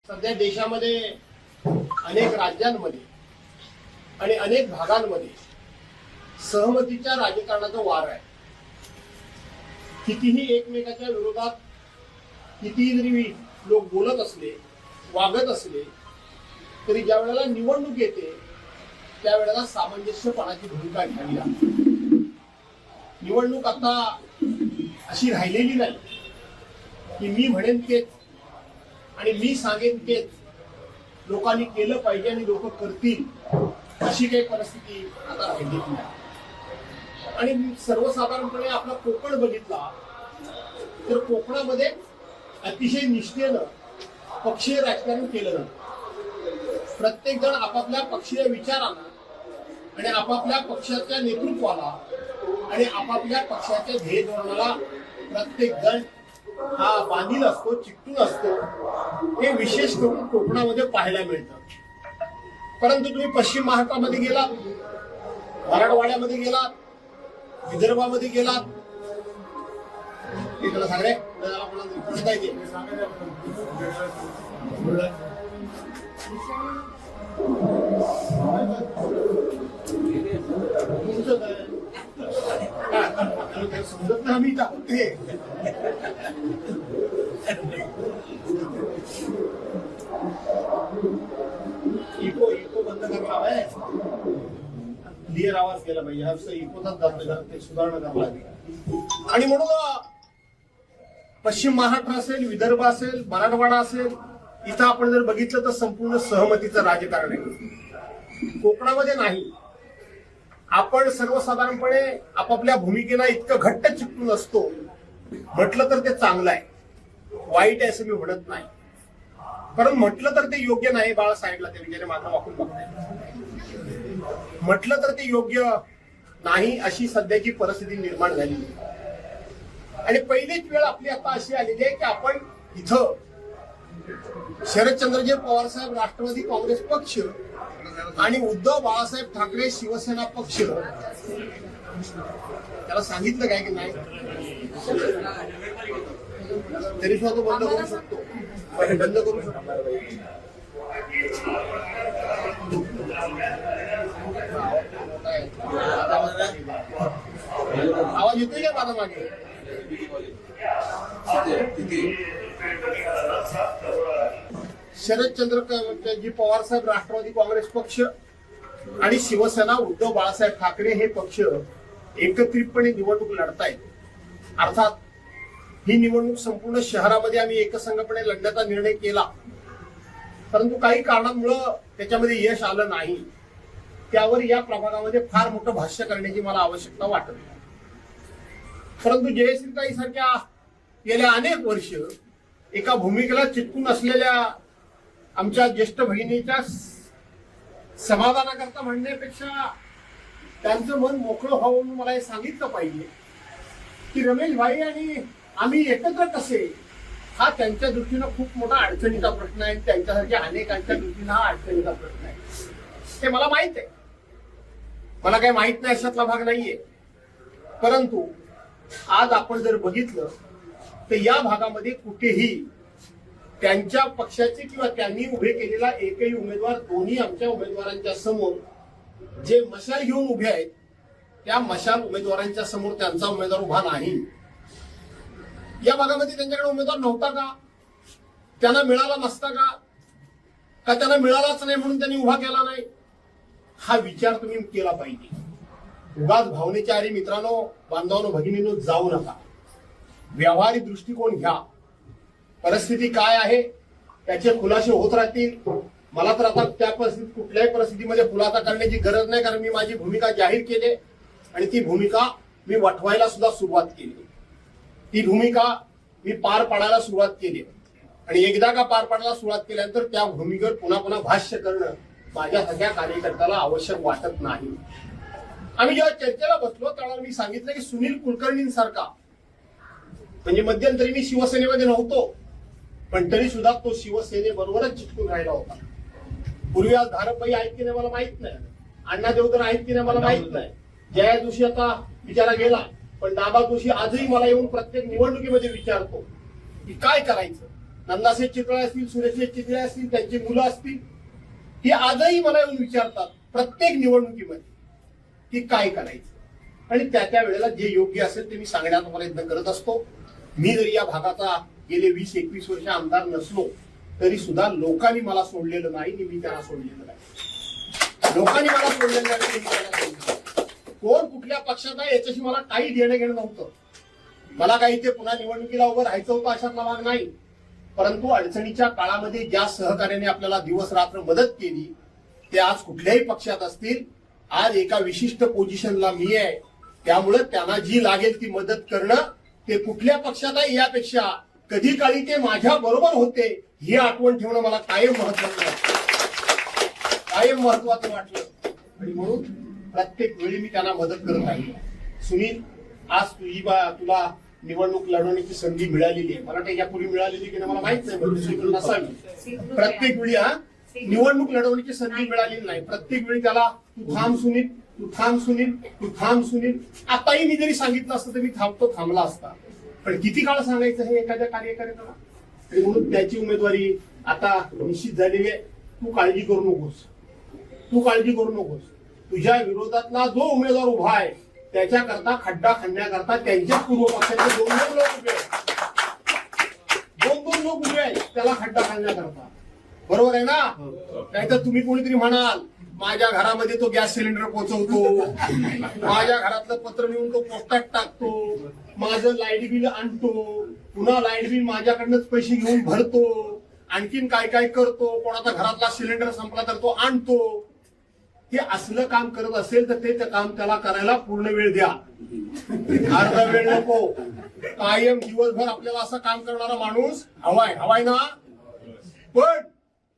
सध्या देशामध्ये अनेक राज्यांमध्ये आणि अनेक भागांमध्ये सहमतीच्या राजकारणाचा वार आहे. कितीही एकमेकाच्या विरोधात कितीही जरी लोक बोलत असले, वागत असले, तरी ज्या वेळेला निवडणूक येते त्यावेळेला सामंजस्यपणाची भूमिका घ्यावी लागते. निवडणूक आता अशी राहिलेली नाही की मी म्हणेन तेच आणि मी सांगेन तेच लोकांनी केलं पाहिजे आणि लोक करतील, अशी काही परिस्थिती आता राहिलेली नाही. आणि सर्वसाधारणपणे आपला कोकण बघितला तर कोकणामध्ये अतिशय निष्ठेनं पक्षीय राजकारण केलं जातं. प्रत्येक जण आपापल्या पक्षीय विचारांना आणि आपापल्या पक्षाच्या नेतृत्वाला आणि आपापल्या पक्षाच्या ध्येय धोरणाला प्रत्येक जण हा बांधील असतो, चिकटून असतो. हे विशेष करून कोकणामध्ये पाहायला मिळतं. परंतु तुम्ही पश्चिम महाराष्ट्रामध्ये गेलात, मराठवाड्यामध्ये गेलात, विदर्भामध्ये गेलात, तुला सांग रे समजत ना आम्ही इको इको बंद करायला हवाय, क्लिअर आवाज केला पाहिजे. हा इकोचाच जातो, ते सुधारणा करावं लागेल. आणि म्हणून पश्चिम महाराष्ट्र असेल, विदर्भ असेल, मराठवाडा असेल, इथं आपण जर बघितलं तर संपूर्ण सहमतीचं राजकारण आहे. कोकणामध्ये नाही. आपण सर्वसाधारणपणे आपापल्या भूमिकेला इतकं घट्ट चिकटून असतो. म्हटलं तर ते चांगलं आहे, वाईट आहे असं मी म्हणत नाही, कारण म्हटलं तर ते योग्य नाही. बाळासाहेबला ते विचारे माझं वाकून बघताय. म्हटलं तर ते योग्य नाही अशी सध्याची परिस्थिती निर्माण झालेली. आणि पहिलीच वेळ आपली आता अशी आलेली आहे की आपण इथं शरदचंद्रजी पवार साहेब राष्ट्रवादी काँग्रेस पक्ष आणि उद्धव बाळासाहेब ठाकरे शिवसेना पक्ष, त्याला सांगितलं काय की नाही तरी सुद्धा तो बंद करू शकतो, बंद करू शकतो. आवाज येतोय का माझा मागे? शरदचंद्रजी पवार साहेब राष्ट्रवादी काँग्रेस पक्ष आणि शिवसेना उद्धव बाळासाहेब ठाकरे हे पक्ष एकत्रितपणे निवडणूक लढतायत. अर्थात ही निवडणूक संपूर्ण शहरामध्ये आम्ही एकसंघपणे लढण्याचा निर्णय केला, परंतु काही कारणांमुळे त्याच्यामध्ये यश आलं नाही. त्यावर या प्रभागामध्ये फार मोठं भाष्य करण्याची मला आवश्यकता वाटत नाही. परंतु जयश्रीताई सारख्या गेल्या अनेक वर्ष एका भूमिकेला चिटकून असलेल्या आमच्या ज्येष्ठ भगिनीच्या समाधानाकरता म्हणण्यापेक्षा त्यांचं मन मोकळं व्हावं म्हणून मला हे सांगितलं पाहिजे की रमेश भाई आणि आम्ही एकत्र कसे, हा त्यांच्या दृष्टीनं खूप मोठा अडचणीचा प्रश्न आहे. त्यांच्यासारख्या अनेकांच्या दृष्टीनं हा अडचणीचा प्रश्न आहे. हे मला माहित आहे, मला काही माहित नाही अशातला भाग नाहीये. परंतु आज आपण जर बघितलं तर या भागामध्ये कुठेही त्यांच्या पक्षाचे किंवा त्यांनी उभे केलेला एकही उमेदवार दोन्ही आमच्या उमेदवारांच्या समोर जे मशाल घेऊन उभे आहेत त्या मशाल उमेदवारांच्या समोर त्यांचा उमेदवार उभा नाही. या भागामध्ये त्यांच्याकडे उमेदवार नव्हता का? त्यांना मिळाला नसता का? का त्यांना मिळालाच नाही म्हणून त्यांनी उभा केला नाही? हा विचार तुम्ही केला पाहिजे. उगाच भावनेच्या आरी मित्रांनो, बांधवांनो, भगिनींनो जाऊ नका. व्यावहारिक दृष्टिकोन घ्या. परिस्थिती काय आहे त्याचे खुलासे होत राहतील. मला तर आता त्या परिस्थितीत कुठल्याही परिस्थितीमध्ये खुलासा करण्याची गरज नाही, कारण मी माझी भूमिका जाहीर केली आणि ती भूमिका मी वठवायला सुद्धा सुरुवात केली. ती भूमिका मी पार पाडायला सुरुवात केली आणि एकदा का पार पाडायला सुरुवात केल्यानंतर त्या भूमिकेवर पुन्हा पुन्हा भाष्य करणं माझ्या सगळ्या कार्यकर्त्याला आवश्यक वाटत नाही. आम्ही जेव्हा चर्चेला बसलो तेव्हा मी सांगितलं की सुनील कुलकर्णींसारखा, म्हणजे मध्यंतरी मी शिवसेनेमध्ये नव्हतो पण तरी सुद्धा तो शिवसेनेबरोबरच चिटकून राहिला होता. पूर्वी आज धारपई आहेत की नाही मला माहित नाही, अण्णा देवधर आहेत की नाही मला माहित नाही, जया जोशी आता बिचारा गेला, पण दादा जोशी आजही मला येऊन प्रत्येक निवडणुकीमध्ये विचारतो की काय करायचं. नंदासेठ चितळे असतील, सुरेशेठ चितळे असतील, त्यांची मुलं असतील, ही आजही मला येऊन विचारतात प्रत्येक निवडणुकीमध्ये की काय करायचं, आणि त्या वेळेला जे योग्य असेल ते मी सांगण्याचा प्रयत्न करत असतो. मी जरी या भागाचा गेले 20-21 वर्ष आमदार नसलो तरी सुद्धा लोकांनी मला सोडलेलं नाही, मी त्यांना सोडलेलं नाही. लोकांनी मला सोडलेलं नाही, मी त्यांना सोडलेलं नाही. कोण कुठल्या पक्षात आहे याच्याशी मला काही देणं घेणं नव्हतं. मला काही ते पुन्हा निवडणुकीला उभं राहायचं होतं अशातला भाग नाही. परंतु अडचणीच्या काळामध्ये ज्या सहकार्याने आपल्याला दिवस रात्र मदत केली ते आज कुठल्याही पक्षात असतील, आज एका विशिष्ट पोझिशनला मी आहे, त्यामुळे त्यांना जी लागेल ती मदत करणं, ते कुठल्या पक्षात आहे यापेक्षा कधी काळी ते माझ्या बरोबर होते ही आठवण ठेवणं मला कायम महत्वाचं वाटलं, कायम महत्वाचं वाटलं. आणि म्हणून प्रत्येक वेळी मी त्यांना मदत करत राहिलो. सुनील, आज तुला निवडणूक लढवण्याची संधी मिळालेली आहे. मला काही यापूर्वी मिळालेली की मला माहित नाही, नसावी. प्रत्येक वेळी निवडणूक लढवण्याची संधी मिळालेली नाही. प्रत्येक वेळी त्याला तू थांब सुनील, तू थांब सुनील, तू थांब सुनील. आताही मी जरी सांगितलं असतं तर मी थांबला असता, पण किती काळ सांगायचं हे एखाद्या कार्यकर्त्याला. म्हणून त्याची उमेदवारी आता निश्चित झालेली आहे. तू काळजी करू नकोस, तू काळजी करू नकोस. तुझ्या विरोधातला जो उमेदवार उभा आहे त्याच्याकरता खड्डा खणण्याकरता त्यांच्या पूर्व पक्षाचे दोन लोक उभे आहेत, दोन लोक उभे आहेत त्याला खड्डा खणण्याकरता. बरोबर आहे ना? नाहीतर तुम्ही कोणीतरी म्हणाल माझ्या घरामध्ये तो गॅस सिलेंडर पोहोचवतो, माझ्या घरातलं पत्र नेऊन तो पोस्टात टाकतो, माझं लाईट बिल आणतो, पुन्हा लाईट बिल माझ्याकडनंच पैसे घेऊन भरतो, आणखीन काय काय करतो, कोणाचा घरातला सिलेंडर संपला तर तो आणतो. हे असलं काम करत असेल तर ते काम त्याला करायला पूर्ण वेळ द्या, अर्धा वेळ नको. कायम दिवसभर आपल्याला असं काम करणारा माणूस हवाय ना. पण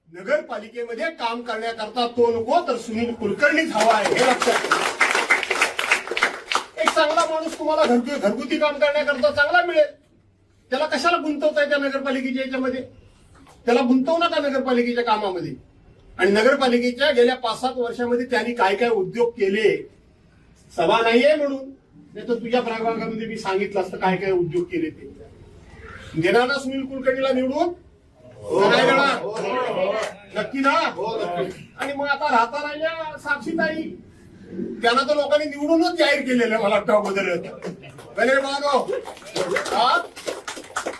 नगरपालिकेमध्ये काम करण्याकरता तो नको तर सुनील कुलकर्णीच हवा आहे, हे लक्षात ठेवा. एक चांगला माणूस तुम्हाला घरगुती काम करण्याकरता चांगला मिळेल, त्याला कशाला गुंतवताय त्या नगरपालिकेच्या याच्यामध्ये? त्याला गुंतवू नका नगरपालिकेच्या कामामध्ये. आणि नगरपालिकेच्या गेल्या 5-7 वर्षामध्ये त्यांनी काय काय उद्योग केले, सभा नाहीये म्हणून, नाही तर तुझ्या प्रभागामध्ये मी सांगितलं असतं काय काय उद्योग केले ते. देणार ना सुनील कुलकर्णीला निवडून? नाही देणार? नक्की ना? आणि मग आता राहता राहिल्या साक्षीताई, त्यांना तर लोकांनी निवडूनच जाहीर केलेलं मला वाटतं अगोदर.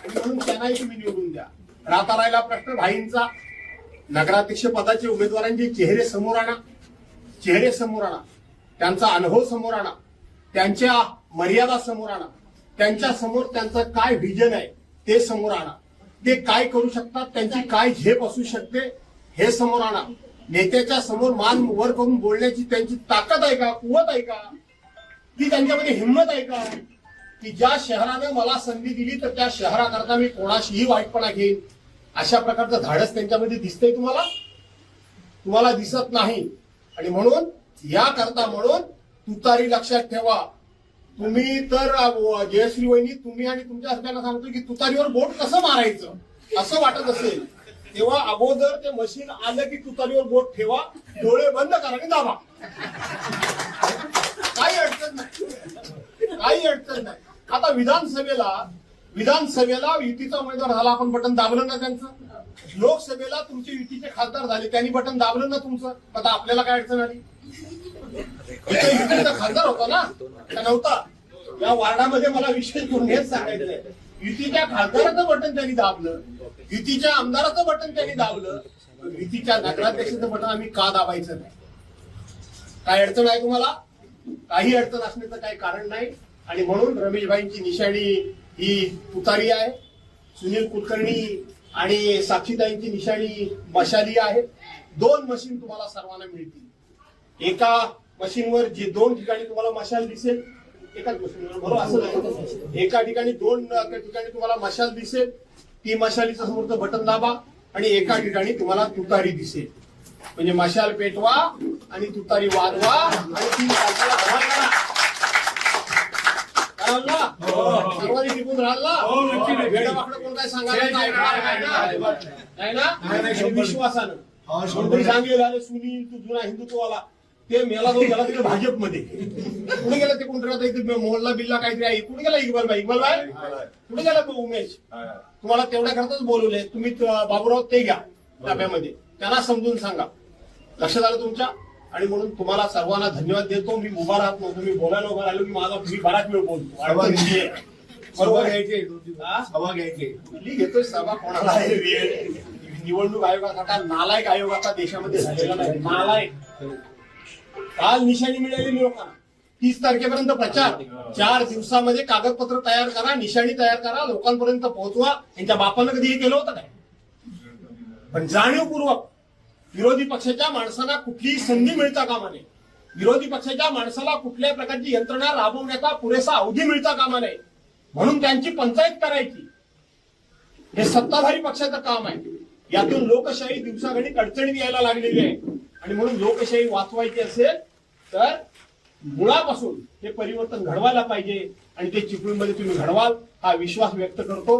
म्हणून त्यांनाही तुम्ही निवडून द्या. राहता राहिला प्रश्न भाईंचा. नगराध्यक्ष पदाचे उमेदवारांचे चेहरे समोर आणा, चेहरे समोर आणा, त्यांचा अनुभव समोर आणा, त्यांच्या मर्यादा समोर आणा, त्यांच्या समोर त्यांचं काय व्हिजन आहे ते समोर आणा, ते काय करू शकतात, त्यांची काय झेप असू शकते हे समोर आणा. नेत्याच्या समोर मान वर करून बोलण्याची त्यांची ताकद आहे का, कुवत आहे का, ती त्यांच्यामध्ये हिंमत आहे का, की ज्या शहरानं मला संधी दिली तर त्या शहराकरता मी कोणाशीही वाईटपणा घेईन, अशा प्रकारचं धाडस त्यांच्यामध्ये दिसतंय तुम्हाला? तुम्हाला दिसत नाही. आणि म्हणून याकरता म्हणून तुतारी लक्षात ठेवा. तुम्ही तर जयश्री वहिनी, तुम्ही आणि तुमच्या हस्त्यांना सांगतो की तुतारीवर बोट कसं मारायचं असं वाटत असेल तेव्हा अगोदर ते मशीन आलं की तुतारीवर बोट ठेवा, डोळे बंद करा आणि दाबा. काही अडचण नाही, काही अडचण नाही. आता विधानसभेला युतीचा उमेदवार झाला, आपण बटन दाबलं ना त्यांचं. लोकसभेला तुमचे युतीचे खासदार झाले, त्यांनी बटन दाबलं ना तुमचं. आता आपल्याला काय अडचण आली? युतीचा खासदार होता ना, का नव्हता? या वार्डामध्ये मला विशेष करून हेच सांगायचं आहे, युतीच्या खासदाराचं बटन त्यांनी दाबलं, युतीच्या आमदाराचं बटन त्यांनी दाबलं, युतीच्या नगराध्यक्षाचं बटन आम्ही का दाबायचं नाही? काय अडचण आहे तुम्हाला? काही अडचण असण्याचं काही कारण नाही. आणि म्हणून रमेशभाईंची निशाणी ही तुतारी आहे, सुनील कुलकर्णी आणि साक्षीताईंची निशाणी मशाली आहे. 2 मशीन तुम्हाला सर्वांना मिळतील. एका मशीनवर जे 2 ठिकाणी तुम्हाला मशाल दिसेल, एकाच मशीनवर बरोबर असं नाही, एका ठिकाणी 2 ठिकाणी तुम्हाला मशाल दिसेल, ती मशालीचं समोरचं बटन दाबा आणि एका ठिकाणी तुम्हाला तुतारी दिसेल. म्हणजे मशाल पेटवा आणि तुतारी वाजवा आणि 3 तारखेला धमाल करा. सर्वांनी टिकून राहिला. वेळावाकडं कोण काय सांगायला नाही ना? विश्वासानं कोणतरी सांगेल सुनील तू जुना हिंदुत्ववाला, ते मेला जाऊन गेला तिकडे भाजपमध्ये. कुठे गेला ते कोणतरी? आता इथे मोहल्ला बिल्ला काहीतरी आहे, कुठे गेला? इक्बाल भाई कुठे गेला? तो उमेश तुम्हाला तेवढ्याकरताच बोलवले. तुम्ही बाबूराव ते घ्या ताब्यामध्ये, त्यांना समजून सांगा. लक्षात आलं तुमच्या? आणि म्हणून तुम्हाला सर्वांना धन्यवाद देतो. मी उभा राहत नव्हतो, मी बोलायला उभा राहिलो की माझा मी बराच वेळ बोलतो. सभा घ्यायची सभा घ्यायची घेतोय सभा कोणाला आहे? निवडणूक आयोगासारखा नालायक आयोग आता देशामध्ये झालेला नाही. नालायक. काल निशाणी मिळालेली लोकांना 30 तारखेपर्यंत प्रचार, 4 दिवसामध्ये कागदपत्र तयार करा, निशाणी तयार करा, लोकांपर्यंत पोहोचवा. यांच्या बापानं कधी हे केलं होतं काय? पण जाणीवपूर्वक विरोधी पक्षाच्या माणसांना कुठलीही संधी मिळता कामा नये, विरोधी पक्षाच्या माणसाला कुठल्याही प्रकारची यंत्रणा राबवण्याचा पुरेसा अवधी मिळता कामा नये, म्हणून त्यांची पंचायत करायची. हे सत्ताधारी पक्षाचं काम आहे. यातून लोकशाही दिवसागणिक अडचणीत यायला लागलेली आहे. आणि म्हणून लोकशाही वाचवायची असेल तर मुळापासून हे परिवर्तन घडवायला पाहिजे. आणि ते चिपळूणमध्ये तुम्ही घडवाल हा विश्वास व्यक्त करतो.